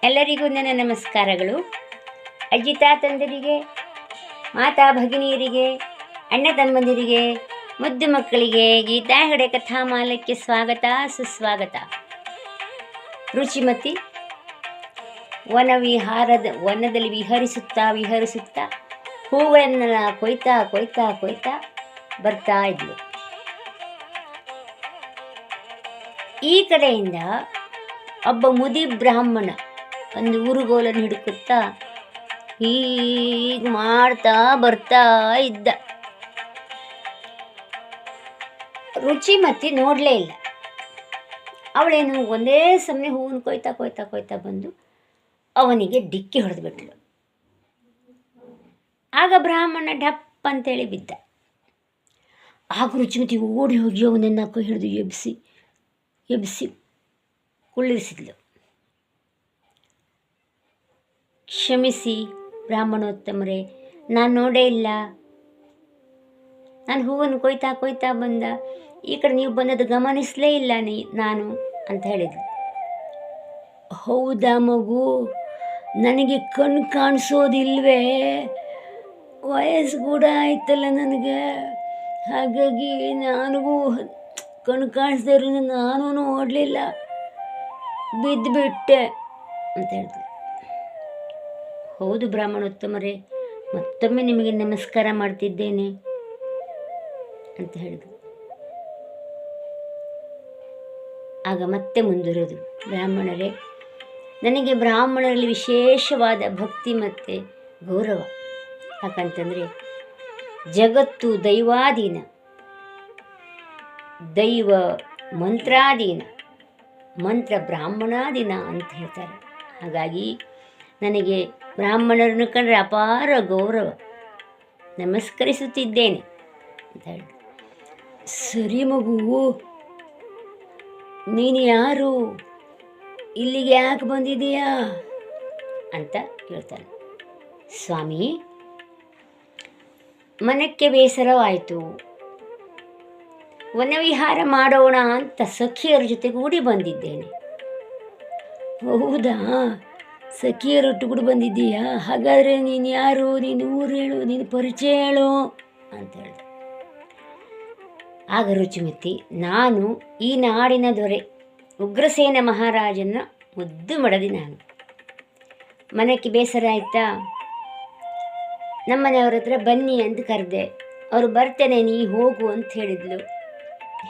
ಎಲ್ಲರಿಗೂ ನನ್ನ ನಮಸ್ಕಾರಗಳು. ಅಜ್ಜಿ ತಾತಂದರಿಗೆ, ಮಾತಾ ಭಗಿನಿಯರಿಗೆ, ಅಣ್ಣ ತಮ್ಮಂದಿರಿಗೆ, ಮುದ್ದು ಮಕ್ಕಳಿಗೆ ಗೀತಾ ಹೆಗಡೆ ಕಥಾಮಾಲಕ್ಕೆ ಸ್ವಾಗತ ಸುಸ್ವಾಗತ. ರುಚಿಮತಿ ವನದಲ್ಲಿ ವಿಹರಿಸುತ್ತಾ ಹೂವನ್ನೆಲ್ಲ ಕೊಯ್ತಾ ಬರ್ತಾ ಇದ್ಲು. ಈ ಕಡೆಯಿಂದ ಒಬ್ಬ ಮುದಿ ಬ್ರಾಹ್ಮಣ ಒಂದು ಊರುಗೋಲನ್ನು ಹಿಡ್ಕುತ್ತಾ ಹೀಗೆ ಮಾಡ್ತಾ ಬರ್ತಾ ಇದ್ದ. ರುಚಿಮತಿ ನೋಡಲೇ ಇಲ್ಲ. ಅವಳೇನು ಒಂದೇ ಸಮನೆ ಹೂವನ್ನು ಕೊಯ್ತಾ ಬಂದು ಅವನಿಗೆ ಡಿಕ್ಕಿ ಹೊಡೆದ್ಬಿಟ್ಲು. ಆಗ ಬ್ರಾಹ್ಮಣ ಢಪ್ ಅಂತೇಳಿ ಬಿದ್ದ. ಆಗ ರುಚಿಮತಿ ಓಡಿ ಹೋಗಿ ಅವನನ್ನು ಕೈ ಹಿಡಿದು ಎಬ್ಬಿಸಿ ಕುಳ್ಳಿರಿಸಿದ್ಲು. ಕ್ಷಮಿಸಿ ಬ್ರಾಹ್ಮಣೋತ್ತಮರೇ, ನಾನು ನೋಡೇ ಇಲ್ಲ. ನಾನು ಹೂವನ್ನು ಕೊಯ್ತಾ ಬಂದ, ಈ ಕಡೆ ನೀವು ಬಂದದ್ದು ಗಮನಿಸಲೇ ಇಲ್ಲ ನಾನು ಅಂತ ಹೇಳಿದ್ಲು. ಹೌದಾ ಮಗು, ನನಗೆ ಕಣ್ಣು ಕಾಣಿಸೋದಿಲ್ವೇ? ವಯಸ್ಸು ಕೂಡ ಆಯ್ತಲ್ಲ ನನಗೆ, ಹಾಗಾಗಿ ನನಗೂ ಕಣ್ಣು ಕಾಣಿಸ್ದೇ ಇರೋ ನಾನು ನೋಡಲಿಲ್ಲ, ಬಿದ್ದುಬಿಟ್ಟೆ ಅಂತ ಹೇಳಿದ್ಲು. ಹೌದು ಬ್ರಾಹ್ಮಣೋತ್ತಮರೇ, ಮತ್ತೊಮ್ಮೆ ನಿಮಗೆ ನಮಸ್ಕಾರ ಮಾಡ್ತಿದ್ದೇನೆ ಅಂತ ಹೇಳಿದ್ರು. ಆಗ ಮತ್ತೆ ಮುಂದುವರೆದು, ಬ್ರಾಹ್ಮಣರೇ, ನನಗೆ ಬ್ರಾಹ್ಮಣರಲ್ಲಿ ವಿಶೇಷವಾದ ಭಕ್ತಿ ಮತ್ತು ಗೌರವ. ಯಾಕಂತಂದರೆ ಜಗತ್ತು ದೈವಾಧೀನ, ದೈವ ಮಂತ್ರಾಧೀನ, ಮಂತ್ರ ಬ್ರಾಹ್ಮಣಾಧೀನ ಅಂತ ಹೇಳ್ತಾರೆ. ಹಾಗಾಗಿ ನನಗೆ ಬ್ರಾಹ್ಮಣರನ್ನು ಕಂಡ್ರೆ ಅಪಾರ ಗೌರವ, ನಮಸ್ಕರಿಸುತ್ತಿದ್ದೇನೆ ಅಂತ ಹೇಳಿ. ಸರಿ ಮಗು, ನೀನು ಯಾರು, ಇಲ್ಲಿಗೆ ಯಾಕೆ ಬಂದಿದೀಯಾ ಅಂತ ಕೇಳ್ತಾನೆ. ಸ್ವಾಮಿ, ಮನಕ್ಕೆ ಬೇಸರವಾಯಿತು, ವನವಿಹಾರ ಮಾಡೋಣ ಅಂತ ಸಖಿಯರ ಜೊತೆಗೂಡಿ ಬಂದಿದ್ದೇನೆ. ಹೌದಾ, ಸಖಿಯರೊಟ್ಟಿಗೂಡಿ ಬಂದಿದ್ದೀಯಾ? ಹಾಗಾದರೆ ನೀನು ಯಾರು, ನೀನು ಊರು ಹೇಳು, ನೀನು ಪರಿಚಯ ಹೇಳು ಅಂತ ಹೇಳಿದೆ. ಆಗ ರುಚಿಮತಿ, ನಾನು ಈ ನಾಡಿನ ದೊರೆ ಉಗ್ರಸೇನ ಮಹಾರಾಜನ ಮುದ್ದು ಮಡದಿ. ನಾನು ಮನಕ್ಕೆ ಬೇಸರ ಆಯಿತಾ, ನಮ್ಮನೆಯವ್ರ ಹತ್ರ ಬನ್ನಿ ಅಂತ ಕರೆದೆ. ಅವರು ಬರ್ತೇನೆ, ನೀ ಹೋಗು ಅಂತ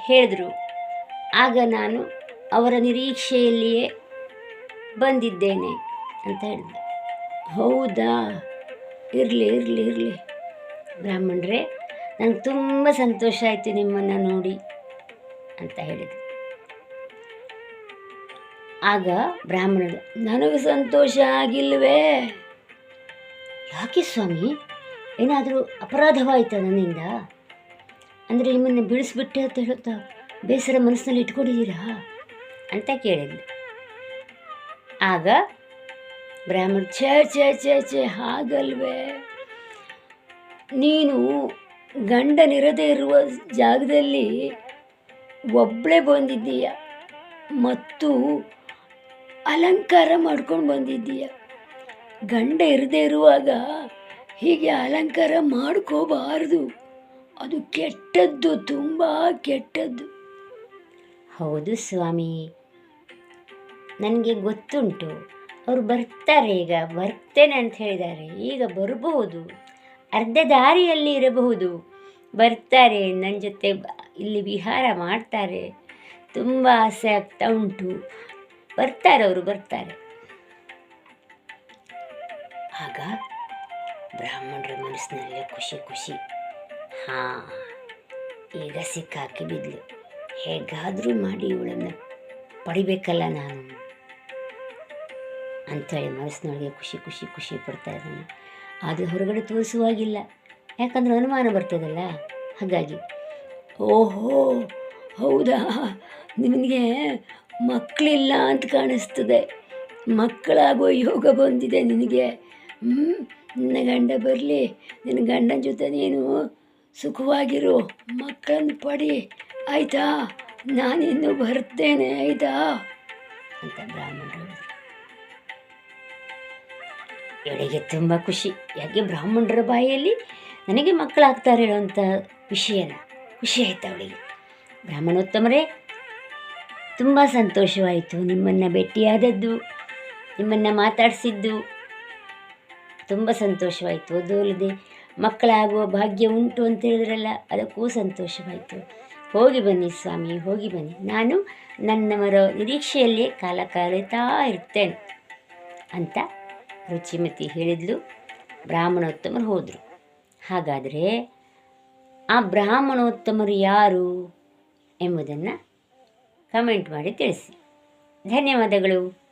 ಹೇಳಿದರು. ಆಗ ನಾನು ಅವರ ನಿರೀಕ್ಷೆಯಲ್ಲಿಯೇ ಬಂದಿದ್ದೇನೆ ಅಂತ ಹೇಳಿದೆ. ಹೌದಾ, ಇರಲಿ ಬ್ರಾಹ್ಮಣರೇ, ನನಗೆ ತುಂಬ ಸಂತೋಷ ಆಯಿತು ನಿಮ್ಮನ್ನು ನೋಡಿ ಅಂತ ಹೇಳಿದೆ. ಆಗ ಬ್ರಾಹ್ಮಣರು, ನನಗೆ ಸಂತೋಷ ಆಗಿಲ್ವೇ? ಯಾಕೆ ಸ್ವಾಮಿ, ಏನಾದರೂ ಅಪರಾಧವಾಯಿತಾ ನನ್ನಿಂದ? ಅಂದರೆ ನಿಮ್ಮನ್ನು ಬಿಡಿಸ್ಬಿಟ್ಟೆ ಅಂತ ಹೇಳುತ್ತಾ ಬೇಸರ ಮನಸ್ಸಿನಲ್ಲಿ ಇಟ್ಕೊಂಡಿದ್ದೀರಾ ಅಂತ ಕೇಳಿದ್ಲು. ಆಗ ಬ್ರಾಹ್ಮಣ, ಛೇ ಹಾಗಲ್ವೇ, ನೀನು ಗಂಡನಿರದೇ ಇರುವ ಜಾಗದಲ್ಲಿ ಒಬ್ಬಳೇ ಬಂದಿದ್ದೀಯ ಮತ್ತು ಅಲಂಕಾರ ಮಾಡ್ಕೊಂಡು ಬಂದಿದ್ದೀಯ. ಗಂಡ ಇರದೇ ಇರುವಾಗ ಹೀಗೆ ಅಲಂಕಾರ ಮಾಡ್ಕೋಬಾರ್ದು, ಅದು ಕೆಟ್ಟದ್ದು, ತುಂಬ ಕೆಟ್ಟದ್ದು. ಹೌದು ಸ್ವಾಮಿ, ನನಗೆ ಗೊತ್ತುಂಟು. ಅವರು ಬರ್ತಾರೆ, ಈಗ ಬರ್ತೇನೆ ಅಂತ ಹೇಳಿದ್ದಾರೆ, ಈಗ ಬರಬಹುದು, ಅರ್ಧ ದಾರಿಯಲ್ಲಿ ಇರಬಹುದು, ಬರ್ತಾರೆ, ನನ್ನ ಜೊತೆ ಇಲ್ಲಿ ವಿಹಾರ ಮಾಡ್ತಾರೆ, ತುಂಬ ಆಸೆ ಆಗ್ತಾ ಉಂಟು, ಅವರು ಬರ್ತಾರೆ. ಆಗ ಬ್ರಾಹ್ಮಣರ ಮನಸ್ಸಿನಲ್ಲೇ ಖುಷಿ, ಈಗ ಸಿಕ್ಕಾಕಿ ಬಿದ್ಲು, ಹೇಗಾದರೂ ಮಾಡಿ ಇವಳನ್ನು ಪಡಿಬೇಕಲ್ಲ ನಾನು ಅಂಥೇಳಿ ಮನಸ್ಸಿನೊಳಗೆ ಖುಷಿ ಪಡ್ತಾ ಇದ್ದಾನೆ. ಅದು ಹೊರಗಡೆ ತೋರಿಸುವಾಗಿಲ್ಲ, ಯಾಕಂದ್ರೆ ಅನುಮಾನ ಬರ್ತದಲ್ಲ, ಹಾಗಾಗಿ. ಓಹೋ ಹೌದಾ, ನಿನಗೆ ಮಕ್ಕಳಿಲ್ಲ ಅಂತ ಕಾಣಿಸ್ತದೆ, ಮಕ್ಕಳಾಗೋ ಯೋಗ ಬಂದಿದೆ ನಿನಗೆ. ನಿನ್ನ ಗಂಡ ಬರಲಿ, ನಿನ್ನ ಗಂಡನ ಜೊತೆ ನೀನು ಸುಖವಾಗಿರು, ಮಕ್ಕಳನ್ನು ಪಡಿ, ಆಯಿತಾ? ನಾನಿನ್ನು ಬರ್ತೇನೆ, ಆಯಿತಾ ಅಂತ ಬ್ರಾಹ್ಮಣರು ಹೇಳಿದರು. ಇವಳಿಗೆ ತುಂಬ ಖುಷಿ. ಯಾಕೆ ಬ್ರಾಹ್ಮಣರ ಬಾಯಲ್ಲಿ ನನಗೆ ಮಕ್ಕಳಾಗ್ತಾರೆ ಹೇಳುವಂಥ ವಿಷಯನ ಖುಷಿ ಆಯಿತು ಅವಳಿಗೆ. ಬ್ರಾಹ್ಮಣೋತ್ತಮರೇ, ತುಂಬ ಸಂತೋಷವಾಯಿತು ನಿಮ್ಮನ್ನು ಭೇಟಿಯಾದದ್ದು, ನಿಮ್ಮನ್ನು ಮಾತಾಡಿಸಿದ್ದು ತುಂಬ ಸಂತೋಷವಾಯಿತು. ಅದು ಅಲ್ಲದೆ ಮಕ್ಕಳಾಗುವ ಭಾಗ್ಯ ಉಂಟು ಅಂತ ಹೇಳಿದ್ರಲ್ಲ, ಅದಕ್ಕೂ ಸಂತೋಷವಾಯಿತು. ಹೋಗಿ ಬನ್ನಿ ಸ್ವಾಮಿ, ಹೋಗಿ ಬನ್ನಿ, ನಾನು ನನ್ನವರ ನಿರೀಕ್ಷೆಯಲ್ಲೇ ಕಾಲ ಕಳೀತಾ ಇರ್ತೇನೆ ಅಂತ ರುಚಿಮತಿ ಹೇಳಿದ್ಲು. ಬ್ರಾಹ್ಮಣೋತ್ತಮರು ಹೋದರು. ಹಾಗಾದರೆ ಆ ಬ್ರಾಹ್ಮಣೋತ್ತಮರು ಯಾರು ಎಂಬುದನ್ನು ಕಮೆಂಟ್ ಮಾಡಿ ತಿಳಿಸಿ. ಧನ್ಯವಾದಗಳು.